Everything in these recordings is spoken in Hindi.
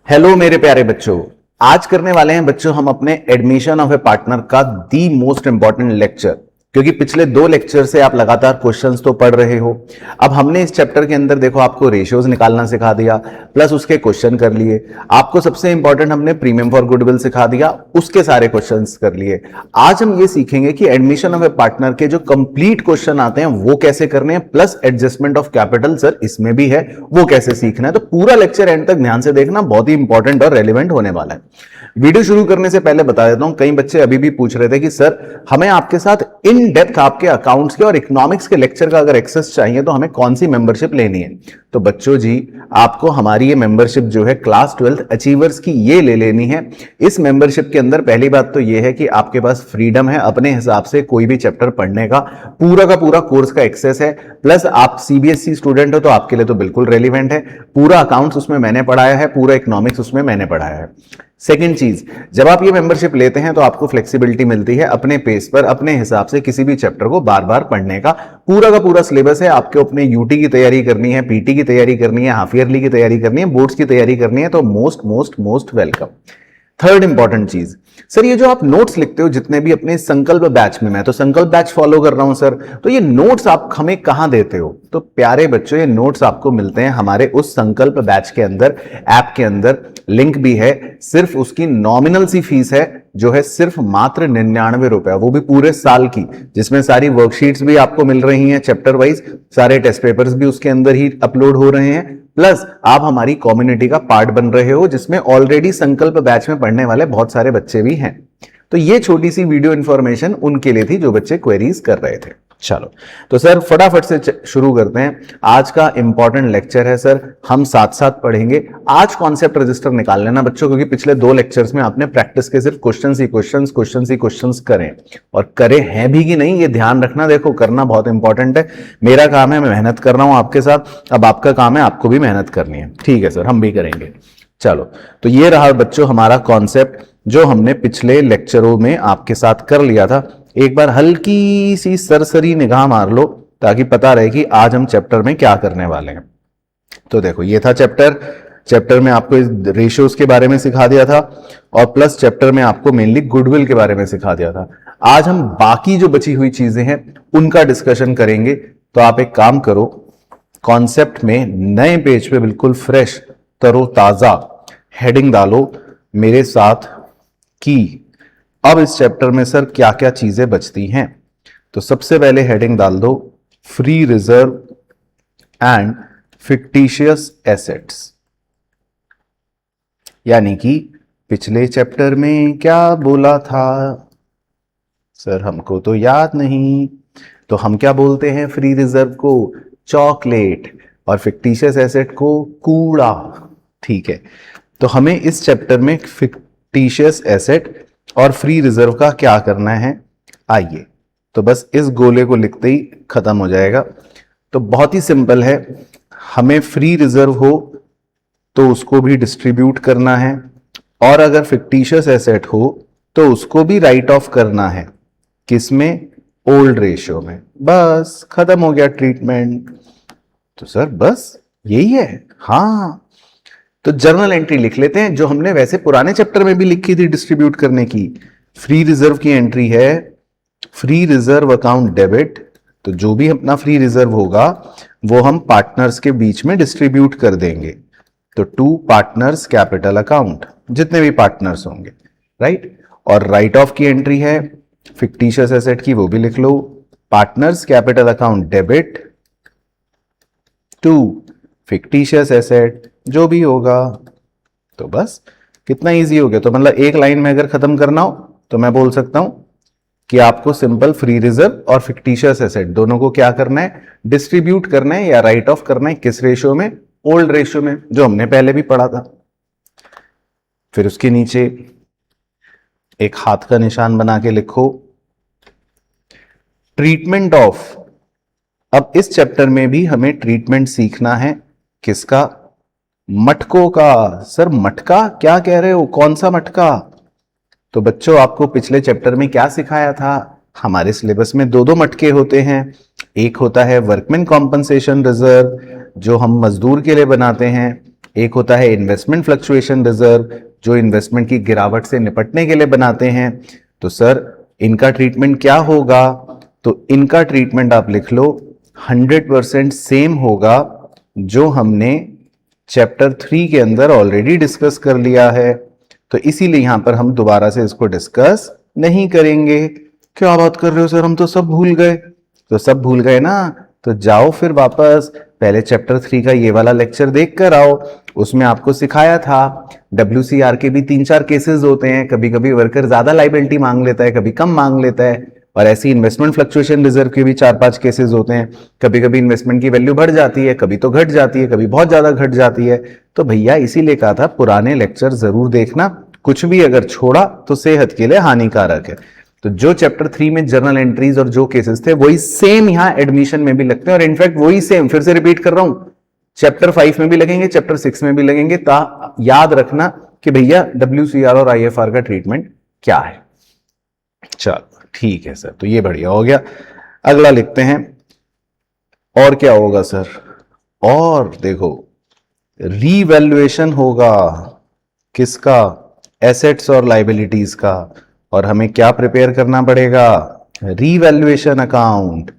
हेलो मेरे प्यारे बच्चों। आज करने वाले हैं बच्चों हम अपने एडमिशन ऑफ ए पार्टनर का दी मोस्ट इंपॉर्टेंट लेक्चर, क्योंकि पिछले 2 लेक्चर से आप लगातार क्वेश्चंस तो पढ़ रहे हो। अब हमने इस चैप्टर के अंदर देखो आपको रेशियोज निकालना सिखा दिया, प्लस उसके क्वेश्चन कर लिए। आपको सबसे इंपॉर्टेंट हमने प्रीमियम फॉर गुडविल सिखा दिया, उसके सारे क्वेश्चंस कर लिए। आज हम ये सीखेंगे कि एडमिशन ऑफ ए पार्टनर के जो कंप्लीट क्वेश्चन आते हैं वो कैसे करने हैं, plus adjustment of capital sir इसमें भी है, वो कैसे सीखना है। तो पूरा लेक्चर एंड तक ध्यान से देखना, बहुत ही इंपॉर्टेंट और रेलिवेंट होने वाला है। वीडियो शुरू करने से पहले बता देता हूं, कई बच्चे अभी भी पूछ रहे थे कि सर हमें आपके साथ इन डेप्थ आपके अकाउंट्स के और इकोनॉमिक्स के लेक्चर का अगर एक्सेस चाहिए तो हमें कौन सी मेंबरशिप लेनी है। तो बच्चों जी, आपको हमारी ये मेंबरशिप जो है क्लास 12th अचीवर्स की ये ले लेनी है। इस मेंबरशिप के अंदर पहली बात तो ये है कि आपके पास फ्रीडम है अपने हिसाब से कोई भी चैप्टर पढ़ने का पूरा कोर्स का एक्सेस है। प्लस आप सीबीएसई स्टूडेंट हो तो आपके लिए तो बिल्कुल रेलिवेंट है। पूरा अकाउंट्स उसमें मैंने पढ़ाया है, पूरा इकोनॉमिक्स उसमें मैंने पढ़ाया है। सेकेंड चीज, जब आप ये मेंबरशिप लेते हैं तो आपको फ्लेक्सिबिलिटी मिलती है अपने पेस पर अपने हिसाब से किसी भी चैप्टर को बार बार पढ़ने का पूरा सिलेबस है। आपको अपने यूटी की तैयारी करनी है, पीटी की तैयारी करनी है, हाफ ईयरली की तैयारी करनी है, बोर्ड्स की तैयारी करनी है, तो मोस्ट वेलकम। थर्ड इंपॉर्टेंट चीज, सर ये जो आप नोट्स लिखते हो जितने भी अपने संकल्प बैच में, मैं तो संकल्प बैच फॉलो कर रहा हूं सर, तो ये नोट्स आप हमें कहां देते हो? तो प्यारे बच्चों, ये नोट्स आपको मिलते हैं हमारे उस संकल्प बैच के अंदर, ऐप के अंदर लिंक भी है। सिर्फ उसकी नॉमिनल सी फीस है जो है सिर्फ मात्र 99 रुपए, वो भी पूरे साल की, जिसमें सारी वर्कशीट्स भी आपको मिल रही हैं चैप्टर वाइज, सारे टेस्ट पेपर्स भी उसके अंदर ही अपलोड हो रहे हैं, प्लस आप हमारी कम्युनिटी का पार्ट बन रहे हो जिसमें ऑलरेडी संकल्प बैच में पढ़ने वाले बहुत सारे बच्चे भी हैं। तो ये छोटी सी वीडियो इंफॉर्मेशन उनके लिए थी जो बच्चे क्वेरीज कर रहे थे। चलो तो सर फटाफट से शुरू करते हैं। आज का इंपॉर्टेंट लेक्चर है सर, हम साथ साथ पढ़ेंगे। आज कॉन्सेप्ट रजिस्टर निकाल लेना बच्चों, क्योंकि पिछले 2 लेक्चर्स में आपने प्रैक्टिस के सिर्फ क्वेश्चंस करें, और करे हैं भी कि नहीं ये ध्यान रखना। देखो करना बहुत इंपॉर्टेंट है, मेरा काम है, मैं मेहनत कर रहा हूं आपके साथ, अब आपका काम है आपको भी मेहनत करनी है। ठीक है सर, हम भी करेंगे। चलो तो ये रहा बच्चों हमारा कॉन्सेप्ट जो हमने पिछले लेक्चरों में आपके साथ कर लिया था। एक बार हल्की सी सरसरी निगाह मार लो ताकि पता रहे कि आज हम चैप्टर में क्या करने वाले हैं। तो देखो ये था चैप्टर में आपको रेशियोज के बारे में सिखा दिया था, और प्लस चैप्टर में आपको मेनली गुडविल के बारे में सिखा दिया था। आज हम बाकी जो बची हुई चीजें हैं उनका डिस्कशन करेंगे। तो आप एक काम करो, कॉन्सेप्ट में नए पेज पे बिल्कुल फ्रेश तरोताजा हेडिंग डालो मेरे साथ कि अब इस चैप्टर में सर क्या क्या चीजें बचती हैं। तो सबसे पहले हेडिंग डाल दो free reserve and fictitious assets, यानी कि पिछले चैप्टर में क्या बोला था सर, हमको तो याद नहीं। तो हम क्या बोलते हैं फ्री रिजर्व को? चॉकलेट, और फिक्टिशियस एसेट को कूड़ा। ठीक है, तो हमें इस चैप्टर में फिक्टिशियस एसेट और फ्री रिजर्व का क्या करना है, आइए। तो बस इस गोले को लिखते ही खत्म हो जाएगा। तो बहुत ही सिंपल है, हमें फ्री रिजर्व हो तो उसको भी डिस्ट्रीब्यूट करना है, और अगर फिक्टिशियस एसेट हो तो उसको भी राइट ऑफ करना है। किसमें? ओल्ड रेशियो में। बस खत्म हो गया ट्रीटमेंट। तो सर बस यही है? हाँ, तो जर्नल एंट्री लिख लेते हैं जो हमने वैसे पुराने चैप्टर में भी लिखी थी डिस्ट्रीब्यूट करने की। फ्री रिजर्व की एंट्री है फ्री रिजर्व अकाउंट डेबिट। तो जो भी अपना फ्री रिजर्व होगा वो हम पार्टनर्स के बीच में डिस्ट्रीब्यूट कर देंगे। तो टू पार्टनर्स कैपिटल अकाउंट, जितने भी पार्टनर्स होंगे, राइट। और राइट ऑफ की एंट्री है फिक्टिशियस एसेट की, वो भी लिख लो, partners capital account debit to fictitious asset, जो भी होगा। तो बस कितना इजी हो गया। तो मतलब एक लाइन में अगर खत्म करना हो तो मैं बोल सकता हूं कि आपको सिंपल फ्री रिजर्व और फिक्टिशियस एसेट दोनों को क्या करना है, डिस्ट्रीब्यूट करना है या राइट ऑफ करना है। किस रेशियो में? ओल्ड रेशियो में, जो हमने पहले भी पढ़ा था। फिर उसके नीचे एक हाथ का निशान बना के लिखो ट्रीटमेंट ऑफ। अब इस चैप्टर में भी हमें ट्रीटमेंट सीखना है। किसका? मटकों का। सर मटका क्या कह रहे हो, कौन सा मटका? तो बच्चों आपको पिछले चैप्टर में क्या सिखाया था? हमारे सिलेबस में 2 मटके होते हैं। एक होता है वर्कमैन कॉम्पनसेशन रिजर्व जो हम मजदूर के लिए बनाते हैं, एक होता है इन्वेस्टमेंट फ्लक्चुएशन रिजर्व, जो इन्वेस्टमेंट की गिरावट से निपटने के लिए बनाते हैं। तो सर इनका ट्रीटमेंट क्या होगा? तो इनका ट्रीटमेंट आप लिख लो 100% सेम होगा जो हमने चैप्टर 3 के अंदर ऑलरेडी डिस्कस कर लिया है। तो इसीलिए यहां पर हम दोबारा से इसको डिस्कस नहीं करेंगे। क्या बात कर रहे हो सर, हम तो सब भूल गए। तो सब भूल गए ना, तो जाओ फिर वापस पहले चैप्टर 3 का ये वाला लेक्चर देख कर आओ। उसमें आपको सिखाया था WCR के भी 3-4 केसेस होते हैं, कभी कभी वर्कर ज्यादा लाइबिलिटी मांग लेता है, कभी कम मांग लेता है, और ऐसी इन्वेस्टमेंट फ्लक्चुएशन रिजर्व के भी 4-5 केसेस होते हैं। कभी कभी इन्वेस्टमेंट की वैल्यू बढ़ जाती है, कभी तो घट जाती है, कभी बहुत ज्यादा घट जाती है। तो भैया इसीलिए कहा था पुराने लेक्चर जरूर देखना, कुछ भी अगर छोड़ा तो सेहत के लिए हानिकारक है। तो जो चैप्टर 3 में जर्नल एंट्रीज और जो केसेस थे वही सेम यहां एडमिशन में भी लगते हैं, और इनफैक्ट वही सेम, फिर से रिपीट कर रहा हूं, चैप्टर 5 में भी लगेंगे, चैप्टर 6 में भी लगेंगे। याद रखना कि भैया WCR और IFR का ट्रीटमेंट क्या है। चलो ठीक है सर, तो ये बढ़िया हो गया। अगला लिखते हैं, और क्या होगा सर? और देखो रीवैल्यूएशन होगा किसका? एसेट्स और लाइबिलिटीज का। और हमें क्या प्रिपेयर करना पड़ेगा? Revaluation account.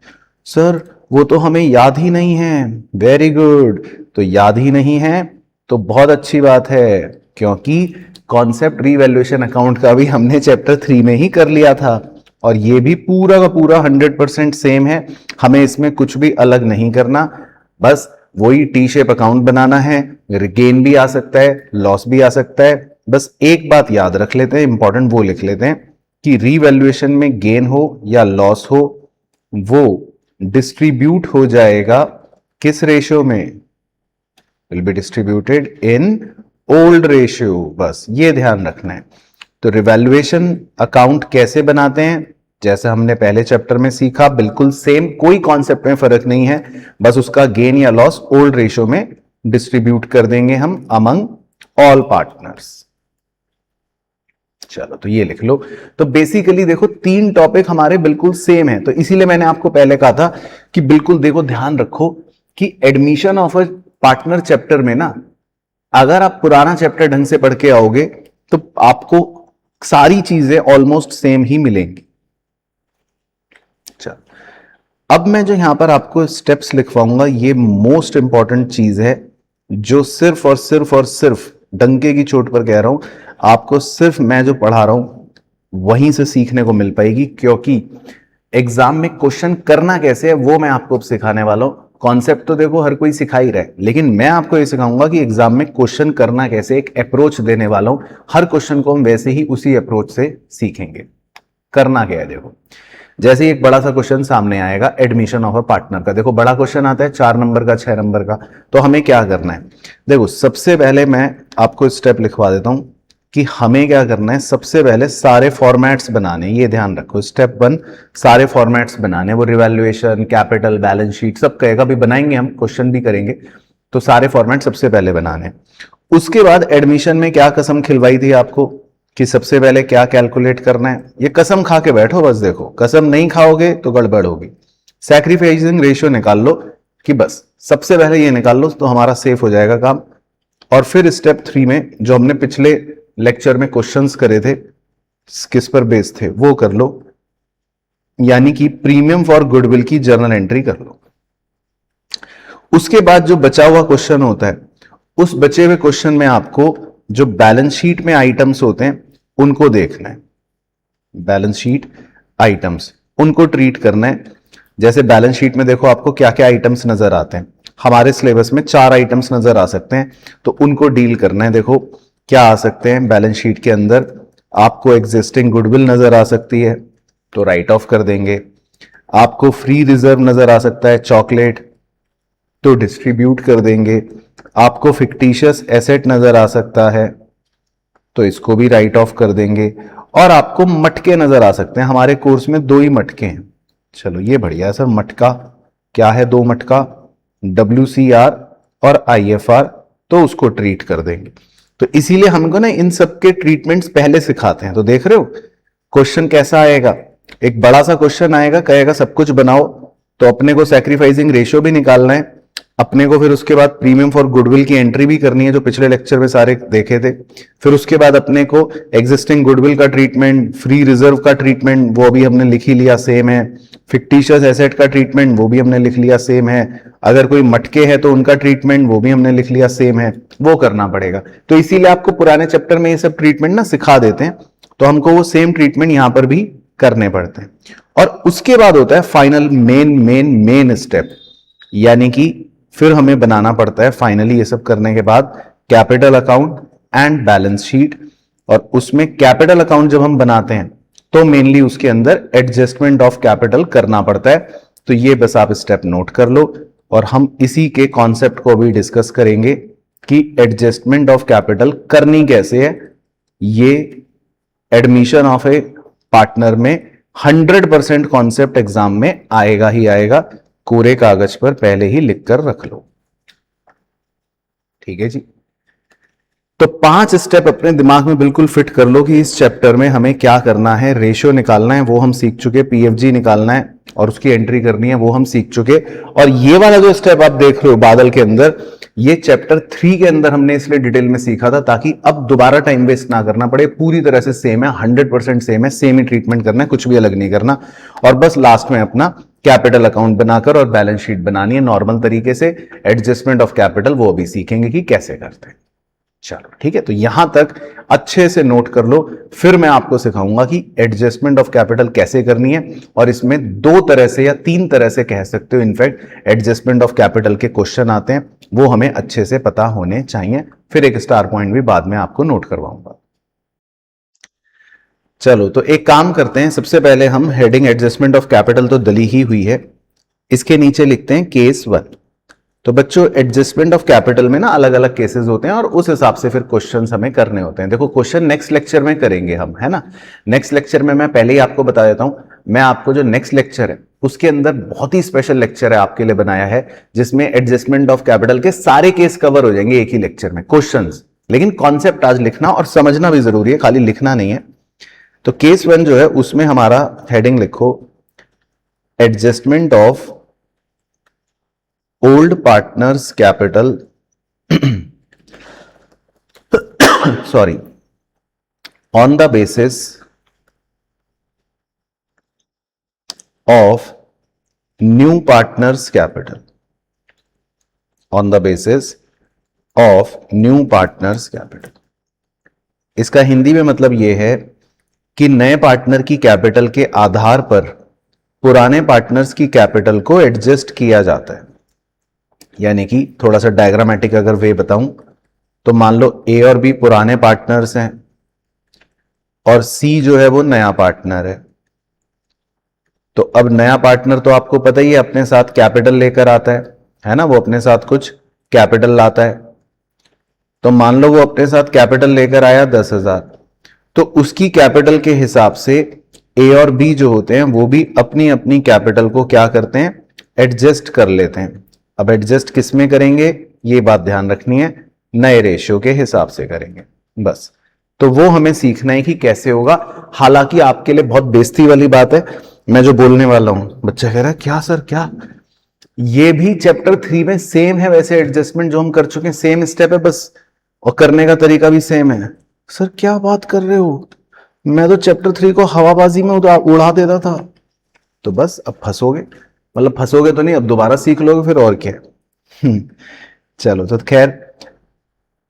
सर वो तो हमें याद ही नहीं है। वेरी गुड, तो याद ही नहीं है तो बहुत अच्छी बात है, क्योंकि कॉन्सेप्ट रीवैल्यूएशन अकाउंट का भी हमने चैप्टर 3 में ही कर लिया था, और ये भी पूरा का पूरा 100% सेम है। हमें इसमें कुछ भी अलग नहीं करना, बस वही टी शेप अकाउंट बनाना है। गेन भी आ सकता है, लॉस भी आ सकता है। बस एक बात याद रख लेते हैं, इंपॉर्टेंट वो लिख लेते हैं कि रीवैल्यूएशन में गेन हो या लॉस हो, वो डिस्ट्रीब्यूट हो जाएगा किस रेशियो में? Will be distributed in old ratio. बस ये ध्यान रखना है। तो रिवैल्यूएशन अकाउंट कैसे बनाते हैं, जैसे हमने पहले चैप्टर में सीखा, बिल्कुल सेम, कोई कॉन्सेप्ट में फर्क नहीं है। बस उसका गेन या लॉस ओल्ड रेशियो में डिस्ट्रीब्यूट कर देंगे हम अमंग ऑल पार्टनर्स। चलो तो ये लिख लो। तो बेसिकली देखो 3 टॉपिक हमारे बिल्कुल सेम है, तो इसीलिए मैंने आपको पहले कहा था कि बिल्कुल देखो ध्यान रखो कि admission of a partner chapter में ना, अगर आप पुराना चैप्टर ढंग से पढ़ के आओगे तो आपको सारी चीजें ऑलमोस्ट सेम ही मिलेंगी। चलो अब मैं जो यहां पर आपको स्टेप्स लिखवाऊंगा, ये मोस्ट इंपॉर्टेंट चीज है, जो सिर्फ और सिर्फ और सिर्फ डंके की चोट पर कह रहा हूं, आपको सिर्फ मैं जो पढ़ा रहा हूं वहीं से सीखने को मिल पाएगी, क्योंकि एग्जाम में क्वेश्चन करना कैसे है वो मैं आपको अब सिखाने वाला हूं। कॉन्सेप्ट तो देखो हर कोई सिखा ही रहा है, लेकिन मैं आपको ये सिखाऊंगा कि एग्जाम में क्वेश्चन करना कैसे, एक अप्रोच देने वाला हूं। हर क्वेश्चन को हम वैसे ही उसी अप्रोच से सीखेंगे। करना क्या है, देखो जैसे एक बड़ा सा क्वेश्चन सामने आएगा एडमिशन ऑफ अ पार्टनर का, देखो बड़ा क्वेश्चन आता है 4 नंबर का, 6 नंबर का, तो हमें क्या करना है? देखो सबसे पहले मैं आपको स्टेप लिखवा देता हूं कि हमें क्या करना है। सबसे पहले सारे फॉर्मेट्स बनाने, ये ध्यान रखो, स्टेप 1 सारे फॉर्मेट्स बनाने, वो रिवैल्यूएशन, कैपिटल, बैलेंस शीट सब कहेगा, भी बनाएंगे हम, क्वेश्चन भी करेंगे, तो सारे फॉर्मेट सबसे पहले बनाने। उसके बाद एडमिशन में क्या कसम खिलवाई थी आपको कि सबसे पहले क्या कैलकुलेट करना है, ये कसम खा के बैठो बस। देखो कसम नहीं खाओगे तो गड़बड़ होगी। सैक्रिफाइसिंग रेशियो निकाल लो कि बस सबसे पहले ये निकाल लो, तो हमारा सेफ हो जाएगा काम। और फिर स्टेप 3 में जो हमने पिछले लेक्चर में क्वेश्चंस करे थे, किस पर बेस थे वो कर लो, यानी कि प्रीमियम फॉर गुडविल की जर्नल एंट्री कर लो। उसके बाद जो बचा हुआ क्वेश्चन होता है, उस बचे हुए क्वेश्चन में आपको जो बैलेंस शीट में आइटम्स होते हैं उनको देखना है। बैलेंस शीट आइटम्स उनको ट्रीट करना है। जैसे बैलेंस शीट में देखो आपको क्या क्या आइटम्स नजर आते हैं, हमारे सिलेबस में 4 आइटम्स नजर आ सकते हैं, तो उनको डील करना है। देखो क्या आ सकते हैं बैलेंस शीट के अंदर, आपको एग्जिस्टिंग गुडविल नजर आ सकती है तो राइट ऑफ कर देंगे। आपको फ्री रिजर्व नजर आ सकता है चॉकलेट, तो डिस्ट्रीब्यूट कर देंगे। आपको फिक्टिशियस एसेट नजर आ सकता है तो इसको भी राइट ऑफ कर देंगे। और आपको मटके नजर आ सकते हैं, हमारे कोर्स में 2 ही मटके हैं। चलो ये बढ़िया है सर। मटका क्या है? 2 मटका, WCR और IFR, तो उसको ट्रीट कर देंगे। तो इसीलिए हमको ना इन सब के ट्रीटमेंट्स पहले सिखाते हैं। तो देख रहे हो क्वेश्चन कैसा आएगा, एक बड़ा सा क्वेश्चन आएगा, कहेगा सब कुछ बनाओ, तो अपने को सैक्रिफाइसिंग रेशियो भी निकालना है, अपने को फिर उसके बाद प्रीमियम फॉर गुडविल की एंट्री भी करनी है, जो पिछले लेक्चर में सारे देखे थे। फिर उसके बाद अपने को एग्जिस्टिंग गुडविल का ट्रीटमेंट, फ्री रिजर्व का ट्रीटमेंट वो भी हमने लिख ही लिया, सेम है। फिक्टिशियस एसेट का ट्रीटमेंट वो भी हमने लिख लिया, सेम है। अगर कोई मटके है तो उनका ट्रीटमेंट वो भी हमने लिख लिया, सेम है। वो करना पड़ेगा। तो इसीलिए आपको पुराने चैप्टर में ये सब ट्रीटमेंट ना सिखा देते हैं, तो हमको वो सेम ट्रीटमेंट यहां पर भी करने पड़ते हैं। और उसके बाद होता है फाइनल मेन स्टेप, यानी कि फिर हमें बनाना पड़ता है फाइनली ये सब करने के बाद capital account and balance sheet. और उसमें कैपिटल अकाउंट जब हम बनाते हैं तो मेनली उसके अंदर एडजस्टमेंट ऑफ कैपिटल करना पड़ता है। तो ये बस आप स्टेप नोट कर लो, और हम इसी के कॉन्सेप्ट को भी डिस्कस करेंगे कि एडजस्टमेंट ऑफ कैपिटल करनी कैसे है। ये एडमिशन ऑफ ए पार्टनर में 100% कॉन्सेप्ट एग्जाम में आएगा ही आएगा। कोरे कागज पर पहले ही लिखकर रख लो, ठीक है जी। तो 5 स्टेप अपने दिमाग में बिल्कुल फिट कर लो कि इस चैप्टर में हमें क्या करना है। रेशियो निकालना है वो हम सीख चुके, पीएफजी निकालना है और उसकी एंट्री करनी है वो हम सीख चुके। और ये वाला जो स्टेप आप देख रहे हो बादल के अंदर, ये चैप्टर 3 के अंदर हमने इसलिए डिटेल में सीखा था ताकि अब दोबारा टाइम वेस्ट ना करना पड़े। पूरी तरह से सेम है, 100% सेम है, सेम ही ट्रीटमेंट करना है, कुछ भी अलग नहीं करना। और बस लास्ट में अपना कैपिटल अकाउंट बनाकर और बैलेंस शीट बनानी है नॉर्मल तरीके से। एडजस्टमेंट ऑफ कैपिटल वो भी सीखेंगे कि कैसे करते हैं। चलो ठीक है, तो यहां तक अच्छे से नोट कर लो। फिर मैं आपको सिखाऊंगा कि एडजस्टमेंट ऑफ कैपिटल कैसे करनी है। और इसमें 2 तरह से या 3 तरह से कह सकते हो इनफैक्ट एडजस्टमेंट ऑफ कैपिटल के क्वेश्चन आते हैं, वो हमें अच्छे से पता होने चाहिए। फिर एक स्टार पॉइंट भी बाद में आपको नोट करवाऊंगा। चलो तो एक काम करते हैं, सबसे पहले हम हेडिंग एडजस्टमेंट ऑफ कैपिटल तो दली ही हुई है, इसके नीचे लिखते हैं केस 1। तो बच्चों एडजस्टमेंट ऑफ कैपिटल में ना अलग अलग केसेस होते हैं और उस हिसाब से फिर क्वेश्चंस हमें करने होते हैं। देखो क्वेश्चन नेक्स्ट लेक्चर में करेंगे हम, है ना। नेक्स्ट लेक्चर में मैं पहले ही आपको बता देता हूं, मैं आपको जो नेक्स्ट लेक्चर है उसके अंदर बहुत ही स्पेशल लेक्चर है आपके लिए बनाया है, जिसमें एडजस्टमेंट ऑफ कैपिटल के सारे केस कवर हो जाएंगे एक ही लेक्चर में, क्वेश्चंस। लेकिन कॉन्सेप्ट आज लिखना और समझना भी जरूरी है, खाली लिखना नहीं है। तो केस 1 जो है उसमें हमारा हेडिंग लिखो adjustment of old partners capital sorry on the basis of new partners capital, on the basis of new partners capital. इसका हिंदी में मतलब यह है कि नए पार्टनर की कैपिटल के आधार पर पुराने पार्टनर्स की कैपिटल को एडजस्ट किया जाता है। यानी कि थोड़ा सा डायग्रामेटिक अगर वे बताऊं तो मान लो ए और बी पुराने पार्टनर्स हैं और सी जो है वो नया पार्टनर है। तो अब नया पार्टनर तो आपको पता ही है अपने साथ कैपिटल लेकर आता है ना, वो अपने साथ कुछ कैपिटल लाता है। तो मान लो वो अपने साथ कैपिटल लेकर आया 10,000, तो उसकी कैपिटल के हिसाब से ए और बी जो होते हैं वो भी अपनी अपनी कैपिटल को क्या करते हैं, एडजस्ट कर लेते हैं। अब एडजस्ट किस में करेंगे ये बात ध्यान रखनी है, नए रेशियो के हिसाब से करेंगे बस। तो वो हमें सीखना है कि कैसे होगा। हालांकि आपके लिए बहुत बेइज्जती वाली बात है मैं जो बोलने वाला हूं। बच्चा कह रहा है क्या सर क्या, ये भी चैप्टर 3 में सेम है, वैसे एडजस्टमेंट जो हम कर चुके हैं सेम स्टेप है बस, और करने का तरीका भी सेम है। सर क्या बात कर रहे हो, मैं तो चैप्टर 3 को हवाबाजी में उड़ा देता था। तो बस अब फंसोगे, मतलब फंसोगे तो नहीं, अब दोबारा सीख लोगे फिर, और क्या। चलो तो खैर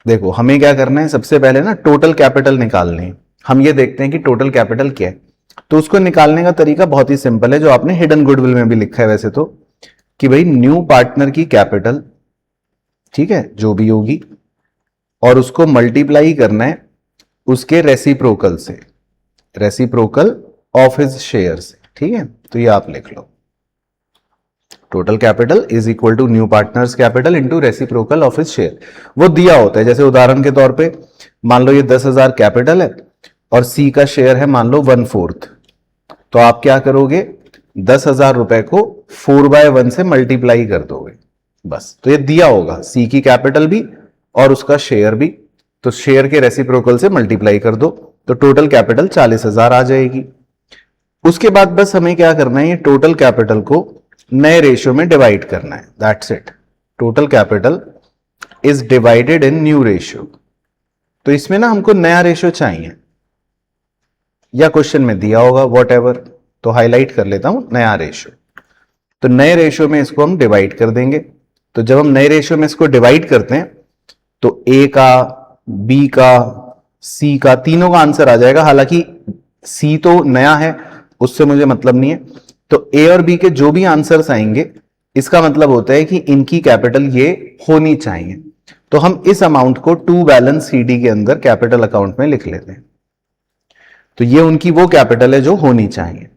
देखो हमें क्या करना है, सबसे पहले ना टोटल कैपिटल निकालनी है। हम ये देखते हैं कि टोटल कैपिटल क्या है। तो उसको निकालने का तरीका बहुत ही सिंपल है, जो आपने हिडन गुडविल में भी लिखा है वैसे तो, कि भाई न्यू पार्टनर की कैपिटल, ठीक है, जो भी होगी, और उसको मल्टीप्लाई करना है उसके रेसिप्रोकल से, रेसिप्रोकल ऑफ हिज शेयर से, ठीक है। तो ये आप लिख लो, total capital is equal to new partners capital into reciprocal of his share. वो दिया होता है, जैसे उदाहरण के तौर पे मान लो ये 10,000 कैपिटल है और सी का शेयर है मान लो 1/4, तो आप क्या करोगे 10,000 रुपए को 4/1 से मल्टीप्लाई कर दोगे बस। तो ये दिया होगा सी की कैपिटल भी और उसका शेयर भी, तो शेयर के रेसिप्रोकल से मल्टीप्लाई कर दो, तो टोटल कैपिटल 40,000 आ जाएगी। उसके बाद बस हमें क्या करना है, ये टोटल कैपिटल को नए रेशियो में डिवाइड करना है, that's it. Total capital is divided in new ratio. तो इसमें ना हमको नया रेशियो चाहिए, या क्वेश्चन में दिया होगा वॉट एवर, तो हाईलाइट कर लेता हूं नया रेशियो। तो नए रेशियो में इसको हम डिवाइड कर देंगे। तो जब हम नए रेशियो में इसको डिवाइड करते हैं तो ए का, बी का, सी का, तीनों का आंसर आ जाएगा। हालांकि सी तो नया है, उससे मुझे मतलब नहीं है। तो ए और बी के जो भी आंसर्स आएंगे इसका मतलब होता है कि इनकी कैपिटल ये होनी चाहिए। तो हम इस अमाउंट को टू बैलेंस सीडी के अंदर कैपिटल अकाउंट में लिख लेते हैं। तो ये उनकी वो कैपिटल है जो होनी चाहिए।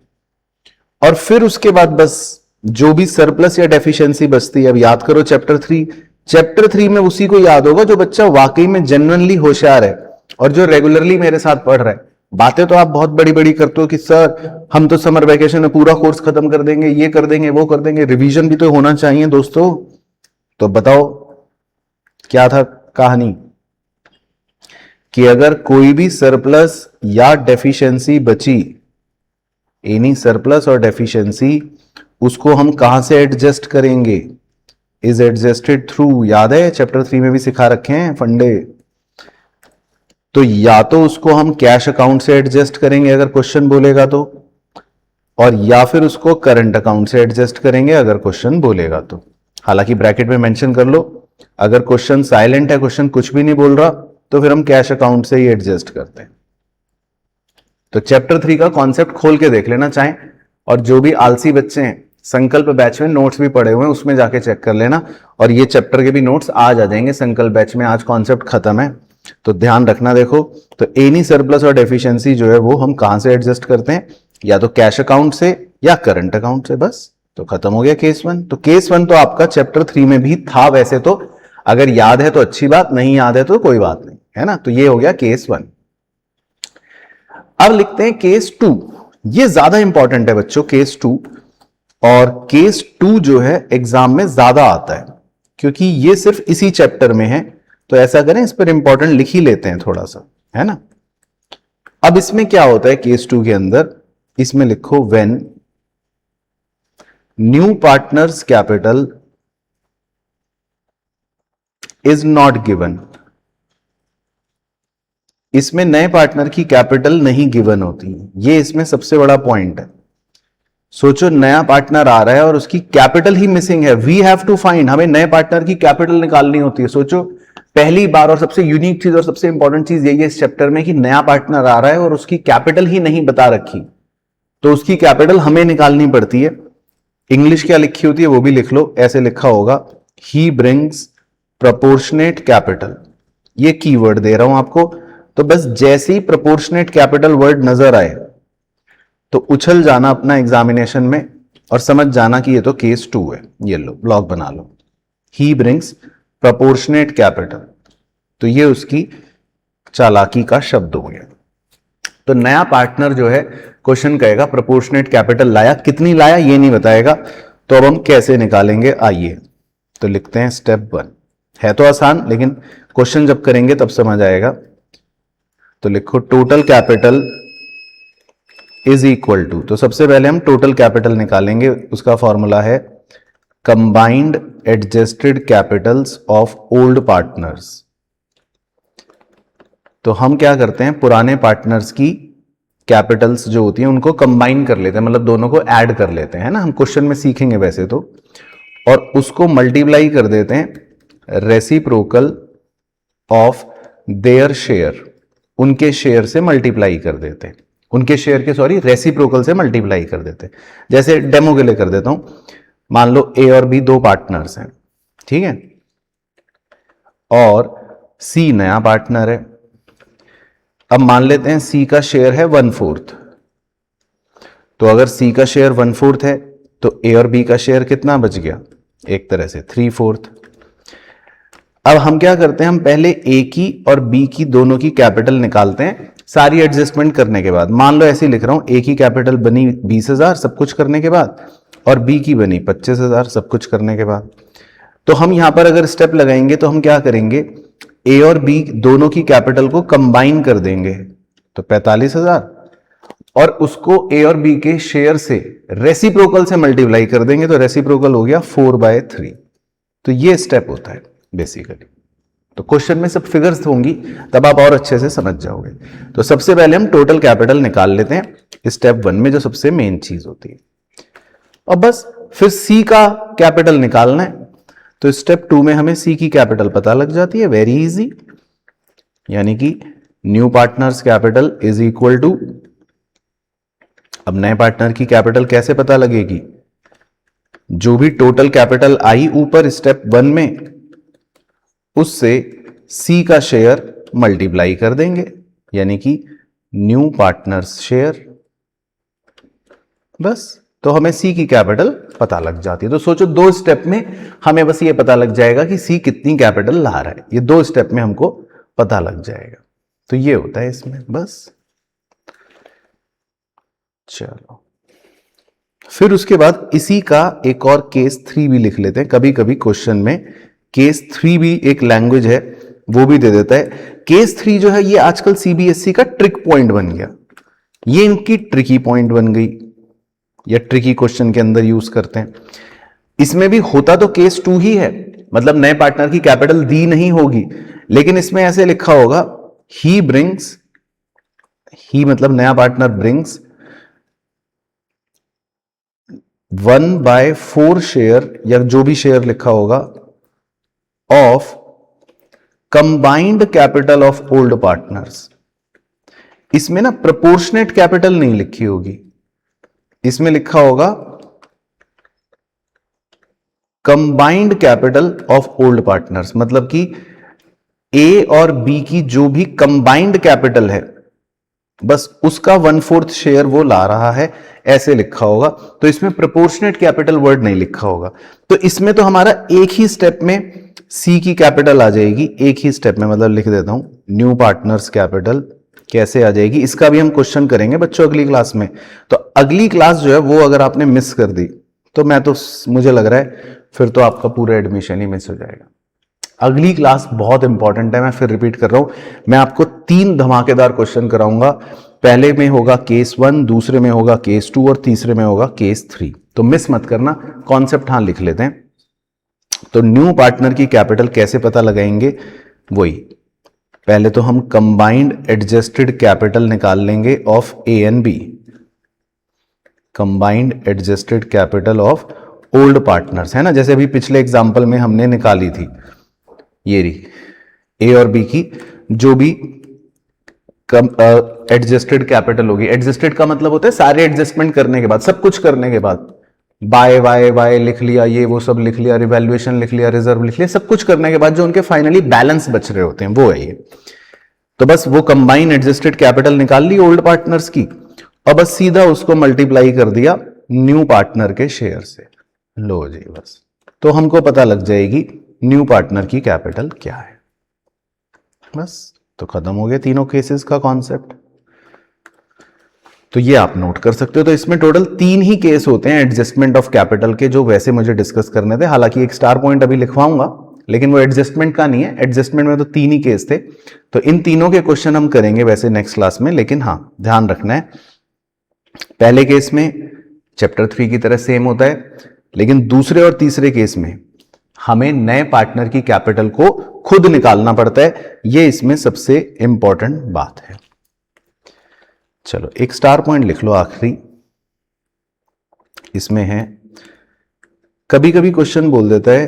और फिर उसके बाद बस जो भी सरप्लस या डेफिशिएंसी बचती है, अब याद करो चैप्टर 3 में उसी को याद होगा जो बच्चा वाकई में जेन्युइनली होशियार है और जो रेगुलरली मेरे साथ पढ़ रहा है। बातें तो आप बहुत बड़ी बड़ी करते हो कि सर हम तो समर वेकेशन में पूरा कोर्स खत्म कर देंगे, ये कर देंगे, वो कर देंगे, रिवीजन भी तो होना चाहिए दोस्तों। तो बताओ क्या था कहानी कि अगर कोई भी सरप्लस या डेफिशिएंसी बची, एनी सरप्लस और डेफिशिएंसी, उसको हम कहां से एडजस्ट करेंगे? Is adjusted through. याद है चैप्टर 3 में भी सिखा रखे हैं फंडे। तो या तो उसको हम कैश अकाउंट से एडजस्ट करेंगे अगर क्वेश्चन बोलेगा तो, और या फिर उसको करंट अकाउंट से एडजस्ट करेंगे अगर क्वेश्चन बोलेगा तो। हालांकि ब्रैकेट में मेंशन कर लो, अगर क्वेश्चन साइलेंट है, क्वेश्चन कुछ भी नहीं बोल रहा, तो फिर हम कैश अकाउंट से ही एडजस्ट करते हैं। तो चैप्टर 3 का कॉन्सेप्ट खोल के देख लेना चाहें, और जो भी आलसी बच्चे हैं संकल्प बैच में नोट्स भी पड़े हुए हैं, उसमें जाके चेक कर लेना। और ये चैप्टर के भी नोट्स आज आ जाएंगे संकल्प बैच में, आज कॉन्सेप्ट खत्म है तो ध्यान रखना। देखो, तो एनी सरप्लस और डेफिशिएंसी जो है वो हम कहां से एडजस्ट करते हैं? या तो कैश अकाउंट से या करंट अकाउंट से। बस तो खत्म हो गया केस 1। तो केस 1 तो आपका चैप्टर 3 में भी था वैसे तो, अगर याद है तो अच्छी बात, नहीं याद है तो कोई बात नहीं, है ना। तो ये हो गया केस 1। अब लिखते हैं केस 2। ये ज्यादा इंपॉर्टेंट है बच्चों, केस 2। और केस 2 जो है एग्जाम में ज्यादा आता है क्योंकि ये सिर्फ इसी चैप्टर में है। तो ऐसा करें, इस पर इंपॉर्टेंट लिख ही लेते हैं थोड़ा सा, है ना। अब इसमें क्या होता है केस 2 के अंदर, इसमें लिखो when new partners capital is not given. इसमें नए पार्टनर की कैपिटल नहीं गिवन होती, ये इसमें सबसे बड़ा पॉइंट है। सोचो नया पार्टनर आ रहा है और उसकी कैपिटल ही मिसिंग है। वी हैव टू फाइंड, हमें नए पार्टनर की कैपिटल निकालनी होती है। सोचो पहली बार, और सबसे यूनिक चीज और सबसे इंपॉर्टेंट चीज यही है इस चैप्टर में कि नया पार्टनर आ रहा है और उसकी कैपिटल ही नहीं बता रखी, तो उसकी कैपिटल हमें निकालनी पड़ती है। इंग्लिश क्या लिखी होती है वो भी लिख लो, ऐसे लिखा होगा ही ब्रिंग्स प्रोपोर्शनेट कैपिटल। ये कीवर्ड दे रहा हूं आपको, तो बस जैसे ही प्रोपोर्शनेट कैपिटल वर्ड नजर आए तो उछल जाना अपना एग्जामिनेशन में और समझ जाना कि ये तो केस 2 है। ये लो ब्लॉक बना लो, ही ब्रिंग्स प्रोपोर्शनेट कैपिटल। तो ये उसकी चालाकी का शब्द हो गया। तो नया पार्टनर जो है क्वेश्चन कहेगा प्रोपोर्शनेट कैपिटल लाया, कितनी लाया ये नहीं बताएगा। तो अब हम कैसे निकालेंगे, आइए तो लिखते हैं स्टेप 1। है तो आसान, लेकिन क्वेश्चन जब करेंगे तब समझ आएगा। तो लिखो total capital is equal to, तो सबसे पहले हम टोटल कैपिटल निकालेंगे, उसका फॉर्मूला है combined adjusted Capitals of old partners. तो हम क्या करते हैं, पुराने पार्टनर्स की कैपिटल्स जो होती हैं उनको कंबाइन कर लेते हैं, मतलब दोनों को ऐड कर लेते हैं, है ना। हम क्वेश्चन में सीखेंगे वैसे तो, और उसको मल्टीप्लाई कर देते हैं रेसिप्रोकल ऑफ देयर शेयर, उनके शेयर से मल्टीप्लाई कर देते हैं, उनके शेयर के रेसिप्रोकल से मल्टीप्लाई कर देते हैं। जैसे डेमो के लिए कर देता हूं, मान लो ए और बी दो पार्टनर्स हैं, ठीक है, और सी नया पार्टनर है। अब मान लेते हैं सी का शेयर है 1/4, तो अगर सी का शेयर 1/4 है तो ए और बी का शेयर कितना बच गया, एक तरह से 3/4। अब हम क्या करते हैं, हम पहले ए की और बी की दोनों की कैपिटल निकालते हैं सारी एडजस्टमेंट करने के बाद। मान लो ऐसे ही लिख रहा हूं, ए की कैपिटल बनी 20,000 सब कुछ करने के बाद, और बी की बनी 25,000 सब कुछ करने के बाद। तो हम यहां पर अगर स्टेप लगाएंगे तो हम क्या करेंगे, ए और बी दोनों की कैपिटल को कंबाइन कर देंगे, तो 45,000, और उसको ए और बी के शेयर से रेसिप्रोकल से मल्टीप्लाई कर देंगे, तो रेसिप्रोकल हो गया 4/3। तो ये स्टेप होता है बेसिकली। तो क्वेश्चन में सब फिगर्स होंगी, तब आप और अच्छे से समझ जाओगे। तो सबसे पहले हम टोटल कैपिटल निकाल लेते हैं स्टेप 1 में, जो सबसे मेन चीज होती है। और बस फिर सी का कैपिटल निकालना है। तो स्टेप 2 में हमें सी की कैपिटल पता लग जाती है, वेरी इजी। यानी कि new partners capital is equal to, अब नए पार्टनर की कैपिटल कैसे पता लगेगी, जो भी टोटल कैपिटल आई ऊपर स्टेप 1 में, उससे सी का शेयर मल्टीप्लाई कर देंगे, यानी कि न्यू पार्टनर्स शेयर। बस, तो हमें सी की कैपिटल पता लग जाती है। तो सोचो 2 स्टेप में हमें बस ये पता लग जाएगा कि सी कितनी कैपिटल ला रहा है, ये 2 स्टेप में हमको पता लग जाएगा। तो ये होता है इसमें बस। चलो, फिर उसके बाद इसी का एक और केस 3 भी लिख लेते हैं। कभी कभी क्वेश्चन में केस 3 भी एक लैंग्वेज है, वो भी दे देता है। केस 3 जो है ये आजकल सीबीएसई का ट्रिक पॉइंट बन गया, ये इनकी ट्रिकी पॉइंट बन गई, या ट्रिकी क्वेश्चन के अंदर यूज करते हैं। इसमें भी होता तो केस 2 ही है, मतलब नए पार्टनर की कैपिटल दी नहीं होगी, लेकिन इसमें ऐसे लिखा होगा ही ब्रिंग्स, ही मतलब नया पार्टनर ब्रिंग्स 1/4 शेयर, या जो भी शेयर लिखा होगा, of combined capital of old partners. इसमें ना प्रोपोर्शनेट कैपिटल नहीं लिखी होगी, इसमें लिखा होगा combined capital of old partners, मतलब कि ए और बी की जो भी कंबाइंड कैपिटल है, बस उसका 1/4 शेयर वो ला रहा है, ऐसे लिखा होगा। तो इसमें प्रोपोर्शनेट कैपिटल वर्ड नहीं लिखा होगा। तो इसमें तो हमारा एक ही स्टेप में सी की कैपिटल आ जाएगी, एक ही स्टेप में, मतलब लिख देता हूं न्यू पार्टनर्स कैपिटल कैसे आ जाएगी, इसका भी हम क्वेश्चन करेंगे बच्चों अगली क्लास में। तो अगली क्लास जो है वो अगर आपने मिस कर दी तो मुझे लग रहा है फिर तो आपका पूरा एडमिशन ही मिस हो जाएगा। अगली क्लास बहुत इंपॉर्टेंट है, मैं फिर रिपीट कर रहा हूं। मैं आपको 3 धमाकेदार क्वेश्चन कराऊंगा। पहले में होगा केस 1, दूसरे में होगा केस 2 और तीसरे में होगा केस 3। तो मिस मत करना, कॉन्सेप्ट हाँ लिख लेते हैं। तो न्यू पार्टनर की कैपिटल कैसे पता लगाएंगे, वही पहले तो हम कंबाइंड एडजस्टेड कैपिटल निकाल लेंगे of A and B, combined adjusted capital of old partners, है ना, जैसे अभी पिछले एग्जांपल में हमने निकाली थी, ये रही ए और बी की जो भी एडजस्टेड कैपिटल होगी। एडजस्टेड का मतलब होता है सारे एडजस्टमेंट करने के बाद, सब कुछ करने के बाद, बाय वाय वाय लिख लिया, ये वो सब लिख लिया, रिवैल्यूएशन लिख लिया, रिजर्व लिख लिया, सब कुछ करने के बाद जो उनके फाइनली बैलेंस बच रहे होते हैं वो है ये। तो बस वो कंबाइन एडजस्टेड कैपिटल निकाल ली ओल्ड पार्टनर्स की, और बस सीधा उसको मल्टीप्लाई कर दिया न्यू पार्टनर के शेयर से। लो जी बस, तो हमको पता लग जाएगी न्यू पार्टनर की कैपिटल क्या है। बस, तो खत्म हो गया तीनों केसेस का कॉन्सेप्ट। तो ये आप नोट कर सकते हो। तो इसमें टोटल 3 ही केस होते हैं एडजस्टमेंट ऑफ कैपिटल के, जो वैसे मुझे डिस्कस करने थे। हालांकि एक स्टार पॉइंट अभी लिखवाऊंगा, लेकिन वो एडजस्टमेंट का नहीं है। एडजस्टमेंट में तो 3 ही केस थे, तो इन तीनों के क्वेश्चन हम करेंगे वैसे नेक्स्ट क्लास में। लेकिन हाँ, ध्यान रखना है, पहले केस में चैप्टर 3 की तरह सेम होता है, लेकिन दूसरे और तीसरे केस में हमें नए पार्टनर की कैपिटल को खुद निकालना पड़ता है। ये इसमें सबसे इंपॉर्टेंट बात है। चलो, एक स्टार पॉइंट लिख लो आखिरी, इसमें है, कभी कभी क्वेश्चन बोल देता है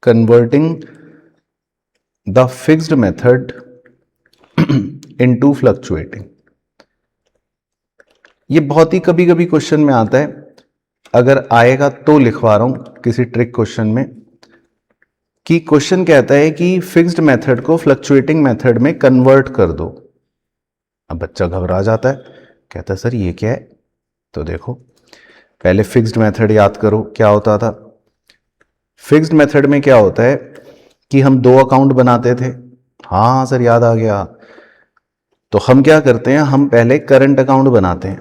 converting the fixed method into fluctuating. ये बहुत ही कभी कभी क्वेश्चन में आता है, अगर आएगा तो लिखवा रहा हूं किसी ट्रिक क्वेश्चन में, कि क्वेश्चन कहता है कि फिक्स्ड मेथड को फ्लक्चुएटिंग मेथड में कन्वर्ट कर दो। अब बच्चा घबरा जाता है, कहता है सर ये क्या है। तो देखो, पहले फिक्स्ड मेथड याद करो क्या होता था। फिक्स्ड मेथड में क्या होता है कि हम 2 अकाउंट बनाते थे। हाँ सर याद आ गया। तो हम क्या करते हैं, हम पहले करंट अकाउंट बनाते हैं,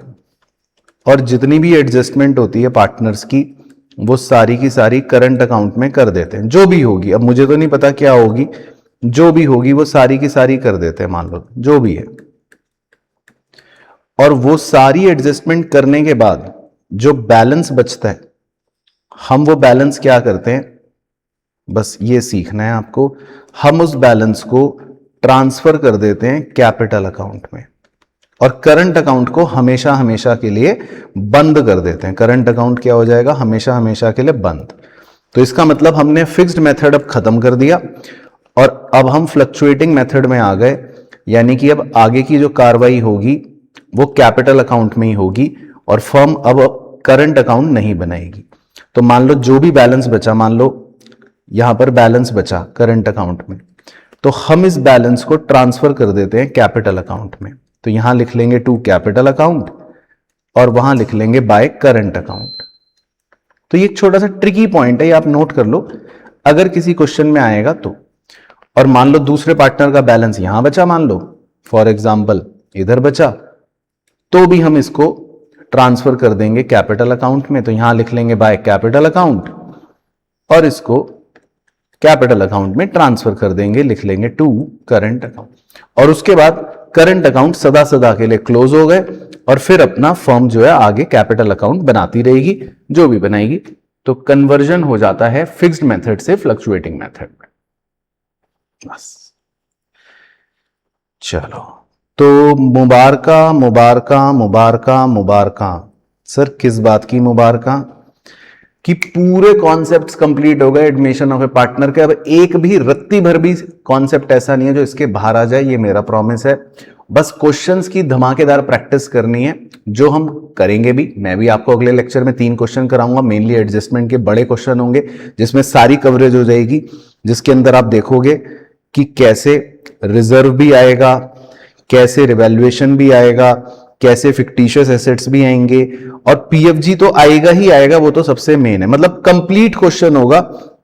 और जितनी भी एडजस्टमेंट होती है पार्टनर्स की, वो सारी की सारी करंट अकाउंट में कर देते हैं। जो भी होगी, अब मुझे तो नहीं पता क्या होगी, जो भी होगी वो सारी की सारी कर देते हैं, मान लो जो भी है। और वो सारी एडजस्टमेंट करने के बाद जो बैलेंस बचता है, हम वो बैलेंस क्या करते हैं, बस ये सीखना है आपको। हम उस बैलेंस को ट्रांसफर कर देते हैं कैपिटल अकाउंट में और करंट अकाउंट को हमेशा हमेशा के लिए बंद कर देते हैं। करंट अकाउंट क्या हो जाएगा? हमेशा हमेशा के लिए बंद। तो इसका मतलब हमने फिक्स्ड मेथड अब खत्म कर दिया और अब हम फ्लक्चुएटिंग मेथड में आ गए, यानी कि अब आगे की जो कार्रवाई होगी वो कैपिटल अकाउंट में ही होगी और फर्म अब करंट अकाउंट नहीं बनाएगी। तो मान लो जो भी बैलेंस बचा, मान लो यहां पर बैलेंस बचा करंट अकाउंट में, तो हम इस बैलेंस को ट्रांसफर कर देते हैं कैपिटल अकाउंट में। तो यहां लिख लेंगे टू कैपिटल अकाउंट और वहां लिख लेंगे बाय करंट अकाउंट। तो ये एक छोटा सा ट्रिकी पॉइंट है, ये आप नोट कर लो अगर किसी क्वेश्चन में आएगा तो। और मान लो दूसरे पार्टनर का बैलेंस यहां बचा, मान लो फॉर एग्जांपल इधर बचा, तो भी हम इसको ट्रांसफर कर देंगे कैपिटल अकाउंट में। तो यहां लिख लेंगे बाय कैपिटल अकाउंट और इसको कैपिटल अकाउंट में ट्रांसफर कर देंगे, लिख लेंगे टू करंट अकाउंट। और उसके बाद करंट अकाउंट सदा सदा के लिए क्लोज हो गए और फिर अपना फर्म जो है आगे कैपिटल अकाउंट बनाती रहेगी, जो भी बनाएगी। तो कन्वर्जन हो जाता है फिक्स्ड मेथड से फ्लक्चुएटिंग मेथड में। बस चलो, तो मुबारका मुबारका मुबारका मुबारका। सर किस बात की मुबारका? कि पूरे कॉन्सेप्ट्स कंप्लीट हो गए एडमिशन ऑफ ए पार्टनर के। अब एक भी रत्ती भर भी कॉन्सेप्ट ऐसा नहीं है जो इसके बाहर आ जाए, ये मेरा प्रॉमिस है। बस क्वेश्चंस की धमाकेदार प्रैक्टिस करनी है, जो हम करेंगे भी। मैं भी आपको अगले लेक्चर में 3 क्वेश्चन कराऊंगा, मेनली एडजस्टमेंट के बड़े क्वेश्चन होंगे जिसमें सारी कवरेज हो जाएगी, जिसके अंदर आप देखोगे कि कैसे रिजर्व भी आएगा, कैसे रिवैल्यूएशन भी आएगा, कैसे फिक्टिशियस एसेट्स भी आएंगे और पीएफजी तो आएगा ही आएगा, वो तो सबसे मेन है। मतलब कंप्लीट क्वेश्चन होगा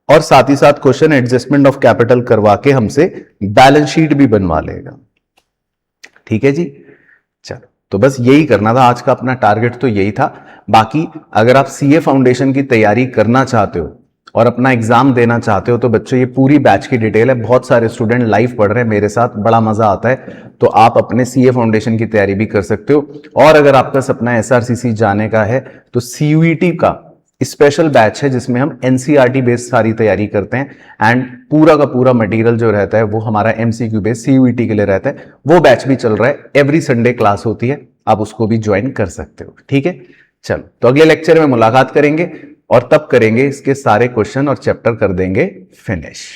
और साथ ही साथ क्वेश्चन एडजस्टमेंट ऑफ कैपिटल करवा के हमसे बैलेंस शीट भी बनवा लेगा। ठीक है जी, चलो तो बस यही करना था आज का अपना टारगेट, तो यही था। बाकी अगर आप सीए फाउंडेशन की तैयारी करना चाहते हो और अपना एग्जाम देना चाहते हो तो बच्चों ये पूरी बैच की डिटेल है। बहुत सारे स्टूडेंट लाइव पढ़ रहे हैं मेरे साथ, बड़ा मजा आता है। तो आप अपने सीए फाउंडेशन की तैयारी भी कर सकते हो। और अगर आपका सपना एसआरसीसी जाने का है तो सीयूईटी का स्पेशल बैच है जिसमें हम एनसीईआरटी बेस्ड सारी तैयारी करते हैं एंड पूरा का पूरा मटेरियल जो रहता है वो हमारा एमसीक्यू बेस्ड सीयूईटी के लिए रहता है। वो बैच भी चल रहा है, एवरी संडे क्लास होती है, आप उसको भी ज्वाइन कर सकते हो। ठीक है, चलो तो अगले लेक्चर में मुलाकात करेंगे और तब करेंगे इसके सारे क्वेश्चन और चैप्टर कर देंगे फिनिश।